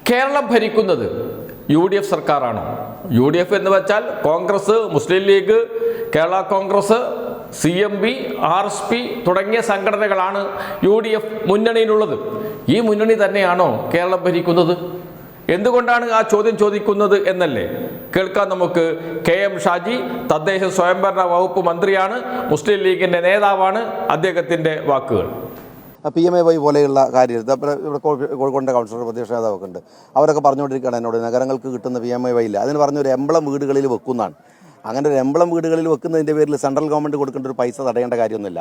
കേരളം ഭരിക്കുന്നത് UDF സർക്കാരാണോ? UDF എന്ന് വെച്ചാൽ കോൺഗ്രസ്, മുസ്ലിം ലീഗ്, കേരള കോൺഗ്രസ്, CMB, RSP തുടങ്ങിയ സംഘടനകളാണ് UDF മുന്നണിയിലുള്ളത്. ഈ മുന്നണി തന്നെയാണോ കേരളം ഭരിക്കുന്നത്? എന്തുകൊണ്ടാണ് ആ ചോദ്യം ചോദിക്കുന്നത് എന്നല്ലേ? കേൾക്കാൻ നമുക്ക് KM ഷാജി, തദ്ദേശ സ്വയംഭരണ വകുപ്പ് മന്ത്രിയാണ്, മുസ്ലിം ലീഗിൻ്റെ നേതാവാണ്. അദ്ദേഹത്തിൻ്റെ വാക്കുകൾ. PMAY പോലെയുള്ള കാര്യത്തിൽ ഇവിടെ കോഴിക്കോടിൻ്റെ കൗൺസിലർ പ്രതിപക്ഷ നേതാവൊക്കെ ഉണ്ട്. അവരൊക്കെ പറഞ്ഞുകൊണ്ടിരിക്കുകയാണ് എന്നോട് നഗരങ്ങൾക്ക് കിട്ടുന്ന PMAY ഇല്ല, അതിന് പറഞ്ഞൊരു എംബ്ലം വീടുകളിൽ വെക്കുന്നതാണ്. അങ്ങനെ ഒരു എംബ്ലം വീടുകളിൽ വെക്കുന്നതിൻ്റെ പേരിൽ സെൻട്രൽ ഗവൺമെൻറ് കൊടുക്കേണ്ട ഒരു പൈസ തടയേണ്ട കാര്യമൊന്നുമില്ല.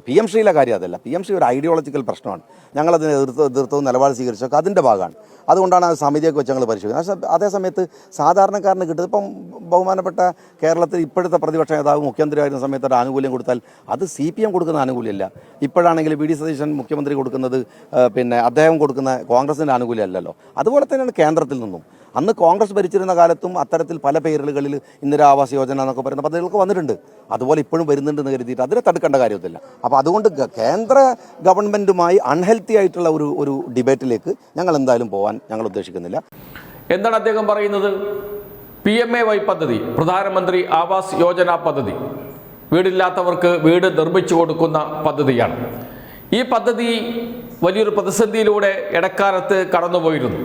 PMശ്രീയിലെ കാര്യം അതല്ല. PMശ്രീ ഒരു ഐഡിയോളജിക്കൽ പ്രശ്നമാണ്. ഞങ്ങളതിനെ എതിർത്തവും നിലപാട് സ്വീകരിച്ചൊക്കെ അതിൻ്റെ ഭാഗമാണ്. അതുകൊണ്ടാണ് ആ സമിതിയൊക്കെ വെച്ച് ഞങ്ങൾ പരിശോധിക്കുന്നത്. അതേസമയത്ത് സാധാരണക്കാരന് കിട്ടുന്നത് ഇപ്പം ബഹുമാനപ്പെട്ട കേരളത്തിൽ ഇപ്പോഴത്തെ പ്രതിപക്ഷ നേതാവ് മുഖ്യമന്ത്രിയായിരുന്ന സമയത്ത് ഒരു ആനുകൂല്യം കൊടുത്താൽ അത് CPM കൊടുക്കുന്ന ആനുകൂല്യമല്ല. ഇപ്പോഴാണെങ്കിൽ VD സതീശൻ മുഖ്യമന്ത്രി കൊടുക്കുന്നത് അദ്ദേഹം കൊടുക്കുന്ന കോൺഗ്രസിൻ്റെ ആനുകൂല്യമല്ലല്ലോ. അതുപോലെ തന്നെയാണ് കേന്ദ്രത്തിൽ നിന്നും. അന്ന് കോൺഗ്രസ് ഭരിച്ചിരുന്ന കാലത്തും അത്തരത്തിൽ പല പേരുകളിൽ ഇന്ദിരാ ആവാസ് യോജന എന്നൊക്കെ പറയുന്ന പദ്ധതികളൊക്കെ വന്നിട്ടുണ്ട്. അതുപോലെ ഇപ്പോഴും വരുന്നുണ്ടെന്ന് കരുതിയിട്ട് അതിനെ തടുക്കേണ്ട കാര്യമൊന്നുമില്ല. അപ്പോൾ അതുകൊണ്ട് കേന്ദ്ര ഗവൺമെൻറ്റുമായി അൺഹെൽത്തി ആയിട്ടുള്ള ഒരു ഡിബേറ്റിലേക്ക് ഞങ്ങൾ എന്തായാലും പോകാൻ ഞങ്ങൾ ഉദ്ദേശിക്കുന്നില്ല. എന്താണ് അദ്ദേഹം പറയുന്നത്? PMAY പദ്ധതി, പ്രധാനമന്ത്രി ആവാസ് യോജന പദ്ധതി, വീടില്ലാത്തവർക്ക് വീട് നിർമ്മിച്ചു കൊടുക്കുന്ന പദ്ധതിയാണ്. ഈ പദ്ധതി വലിയൊരു പ്രതിസന്ധിയിലൂടെ ഇടക്കാലത്ത് കടന്നുപോയിരുന്നു.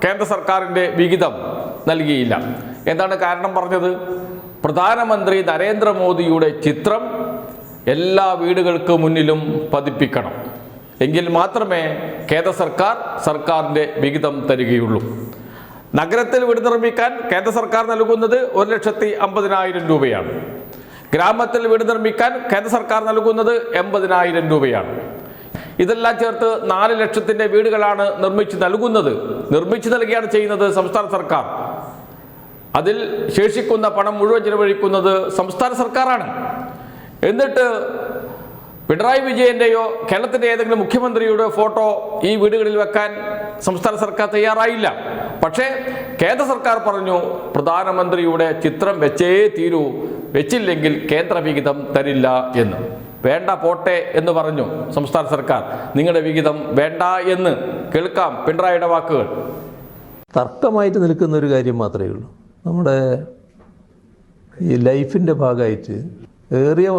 കേന്ദ്ര സർക്കാരിൻ്റെ വിഹിതം നൽകിയില്ല. എന്താണ് കാരണം പറഞ്ഞത്? പ്രധാനമന്ത്രി നരേന്ദ്രമോദിയുടെ ചിത്രം എല്ലാ വീടുകൾക്ക് മുന്നിലും പതിപ്പിക്കണം, എങ്കിൽ മാത്രമേ കേന്ദ്ര സർക്കാരിൻ്റെ വിഹിതം തരികയുള്ളൂ. നഗരത്തിൽ വീട് നിർമ്മിക്കാൻ കേന്ദ്ര സർക്കാർ നൽകുന്നത് 1,50,000 രൂപയാണ്. ഗ്രാമത്തിൽ വീട് നിർമ്മിക്കാൻ കേന്ദ്ര സർക്കാർ നൽകുന്നത് 80,000 രൂപയാണ്. ഇതെല്ലാം ചേർത്ത് 4 ലക്ഷത്തിൻ്റെ വീടുകളാണ് നിർമ്മിച്ചു നൽകുകയാണ് ചെയ്യുന്നത് സംസ്ഥാന സർക്കാർ. അതിൽ ശേഷിക്കുന്ന പണം മുഴുവൻ ചിലവഴിക്കുന്നത് സംസ്ഥാന സർക്കാരാണ്. എന്നിട്ട് പിണറായി വിജയൻ്റെയോ കേരളത്തിൻ്റെ ഏതെങ്കിലും മുഖ്യമന്ത്രിയുടെ ഫോട്ടോ ഈ വീടുകളിൽ വെക്കാൻ സംസ്ഥാന സർക്കാർ തയ്യാറായില്ല. പക്ഷേ കേന്ദ്ര സർക്കാർ പറഞ്ഞു പ്രധാനമന്ത്രിയുടെ ചിത്രം വെച്ചേ തീരൂ, വെച്ചില്ലെങ്കിൽ കേന്ദ്ര വിഹിതം തരില്ല എന്ന്. വേണ്ട പോട്ടെ എന്ന് പറഞ്ഞു സംസ്ഥാന സർക്കാർ. നിങ്ങളുടെ വിഹിതം വേണ്ട എന്ന്. കേൾക്കാം പിണറായിയുടെ വാക്കുകൾ. തർക്കമായിട്ട് നിൽക്കുന്ന ഒരു കാര്യം മാത്രമേ ഉള്ളൂ. നമ്മുടെ ഈ ലൈഫിൻ്റെ ഭാഗമായിട്ട് ഏറിയ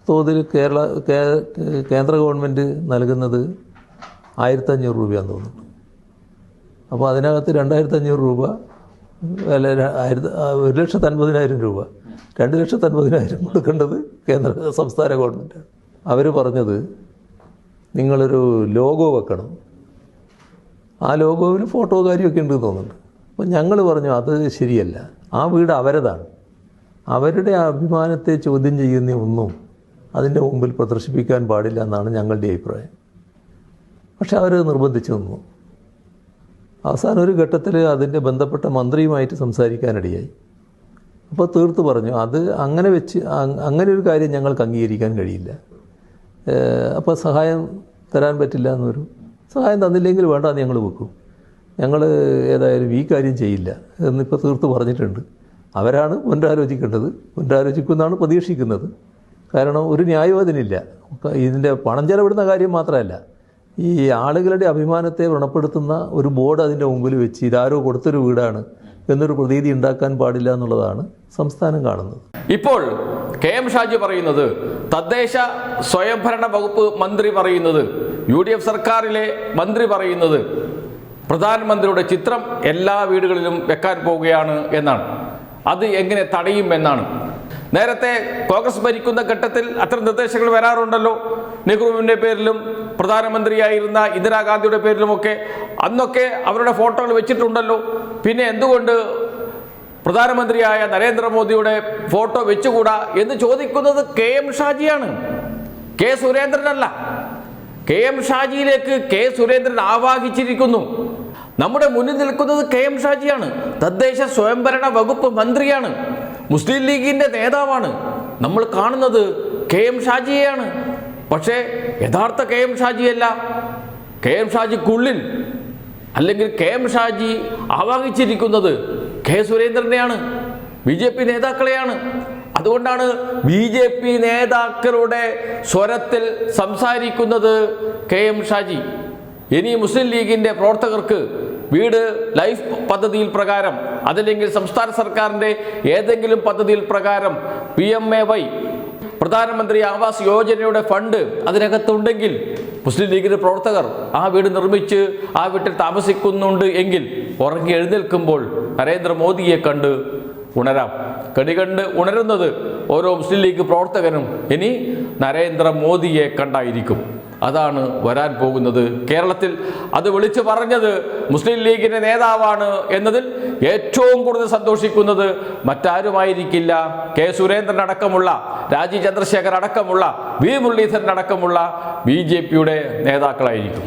തോതിൽ കേന്ദ്ര ഗവൺമെൻറ് നൽകുന്നത് 1,500 രൂപയാണെന്ന് തോന്നുന്നു. അപ്പോൾ അതിനകത്ത് 2,500 രൂപ അല്ല 1,50,000 രൂപ 2,50,000 കൊടുക്കേണ്ടത് സംസ്ഥാന ഗവൺമെൻറ്റാണ്. അവർ പറഞ്ഞത് നിങ്ങളൊരു ലോഗോ വെക്കണം, ആ ലോഗോവിൽ ഫോട്ടോ കാര്യമൊക്കെ ഉണ്ട് തോന്നുന്നുണ്ട്. അപ്പോൾ ഞങ്ങൾ പറഞ്ഞു അത് ശരിയല്ല, ആ വീട് അവരതാണ്, അവരുടെ അഭിമാനത്തെ ചോദ്യം ചെയ്യുന്ന ഒന്നും അതിൻ്റെ മുമ്പിൽ പ്രദർശിപ്പിക്കാൻ പാടില്ല എന്നാണ് ഞങ്ങളുടെ അഭിപ്രായം. പക്ഷെ അവർ നിർബന്ധിച്ചു നിന്നു. അവസാനം ഒരു ഘട്ടത്തിൽ അതിൻ്റെ ബന്ധപ്പെട്ട മന്ത്രിയുമായിട്ട് സംസാരിക്കാനിടയായി. അപ്പോൾ തീർത്ത് പറഞ്ഞു അത് അങ്ങനെ ഒരു കാര്യം ഞങ്ങൾക്ക് അംഗീകരിക്കാൻ കഴിയില്ല. അപ്പോൾ സഹായം തരാൻ പറ്റില്ല എന്നൊരു സഹായം തന്നില്ലെങ്കിൽ വേണ്ട അത് ഞങ്ങൾ വെക്കും, ഞങ്ങൾ ഏതായാലും ഈ കാര്യം ചെയ്യില്ല എന്നിപ്പോൾ തീർത്ത് പറഞ്ഞിട്ടുണ്ട്. അവരാണ് പുനരാലോചിക്കുമെന്നാണ് പ്രതീക്ഷിക്കുന്നത്. കാരണം ഒരു ന്യായവാദിനില്ല. ഇതിൻ്റെ പണം ചെലവിടുന്ന കാര്യം മാത്രമല്ല, ഈ ആളുകളുടെ അഭിമാനത്തെ വ്രണപ്പെടുത്തുന്ന ഒരു ബോർഡ് അതിൻ്റെ മുമ്പിൽ വെച്ച് ഇതാരോ കൊടുത്തൊരു വീടാണ് എന്നൊരു പ്രതീതി ഉണ്ടാക്കാൻ പാടില്ല എന്നുള്ളതാണ് സംസ്ഥാനം കാണുന്നത്. ഇപ്പോൾ KM ഷാജി പറയുന്നത്, തദ്ദേശ സ്വയംഭരണ വകുപ്പ് മന്ത്രി പറയുന്നത്, UDF സർക്കാരിലെ മന്ത്രി പറയുന്നത് പ്രധാനമന്ത്രിയുടെ ചിത്രം എല്ലാ വീടുകളിലും വെക്കാൻ പോവുകയാണ് എന്നാണ്. അത് എങ്ങനെ തടയും എന്നാണ്. നേരത്തെ കോൺഗ്രസ് ഭരിക്കുന്ന ഘട്ടത്തിൽ അത്തരം നിർദ്ദേശങ്ങൾ വരാറുണ്ടല്ലോ. നെഹ്റുവിൻ്റെ പേരിലും പ്രധാനമന്ത്രിയായിരുന്ന ഇന്ദിരാഗാന്ധിയുടെ പേരിലുമൊക്കെ അന്നൊക്കെ അവരുടെ ഫോട്ടോകൾ വെച്ചിട്ടുണ്ടല്ലോ. പിന്നെ എന്തുകൊണ്ട് പ്രധാനമന്ത്രിയായ നരേന്ദ്രമോദിയുടെ ഫോട്ടോ വെച്ചുകൂടാ എന്ന് ചോദിക്കുന്നത് KM ഷാജിയാണ്, K സുരേന്ദ്രനല്ല. KM ഷാജിയിലേക്ക് K Surendran ആവാഹിച്ചിരിക്കുന്നു. നമ്മുടെ മുന്നിൽ നിൽക്കുന്നത് KM ഷാജിയാണ്, തദ്ദേശ സ്വയംഭരണ വകുപ്പ് മന്ത്രിയാണ്, മുസ്ലിം ലീഗിൻ്റെ നേതാവാണ്. നമ്മൾ കാണുന്നത് KM ഷാജിയെയാണ്. പക്ഷേ യഥാർത്ഥ KM ഷാജിയല്ല. KM ഷാജിക്കുള്ളിൽ അല്ലെങ്കിൽ KM ഷാജി ആവാഹിച്ചിരിക്കുന്നത് K സുരേന്ദ്രനെയാണ്, BJP നേതാക്കളെയാണ്. അതുകൊണ്ടാണ് BJP നേതാക്കളുടെ സ്വരത്തിൽ സംസാരിക്കുന്നത് KM ഷാജി. ഇനി മുസ്ലിം ലീഗിൻ്റെ പ്രവർത്തകർക്ക് വീട് ലൈഫ് പദ്ധതിയിൽ പ്രകാരം അതല്ലെങ്കിൽ സംസ്ഥാന സർക്കാരിൻ്റെ ഏതെങ്കിലും പദ്ധതിയിൽ പ്രകാരം PMAY പ്രധാനമന്ത്രി ആവാസ് യോജനയുടെ ഫണ്ട് അതിനകത്തുണ്ടെങ്കിൽ മുസ്ലിം ലീഗിൻ്റെ പ്രവർത്തകർ ആ വീട് നിർമ്മിച്ച് ആ വീട്ടിൽ താമസിക്കുന്നുണ്ട് എങ്കിൽ ഉറങ്ങി എഴുന്നേൽക്കുമ്പോൾ നരേന്ദ്രമോദിയെ കണ്ട് ഉണരാം. കണി കണ്ട് ഉണരുന്നത് ഓരോ മുസ്ലിം ലീഗ് പ്രവർത്തകനും ഇനി നരേന്ദ്രമോദിയെ കണ്ടായിരിക്കും. അതാണ് വരാൻ പോകുന്നത്. കേരളത്തിൽ അത് വിളിച്ചു പറഞ്ഞത് മുസ്ലിം ലീഗിൻ്റെ നേതാവാണ് എന്നതിൽ ഏറ്റവും കൂടുതൽ സന്തോഷിക്കുന്നത് മറ്റാരുമായിരിക്കില്ല, കെ സുരേന്ദ്രൻ അടക്കമുള്ള, രാജീവ് ചന്ദ്രശേഖർ അടക്കമുള്ള, വി മുരളീധരൻ അടക്കമുള്ള BJP യുടെ നേതാക്കളായിരിക്കും.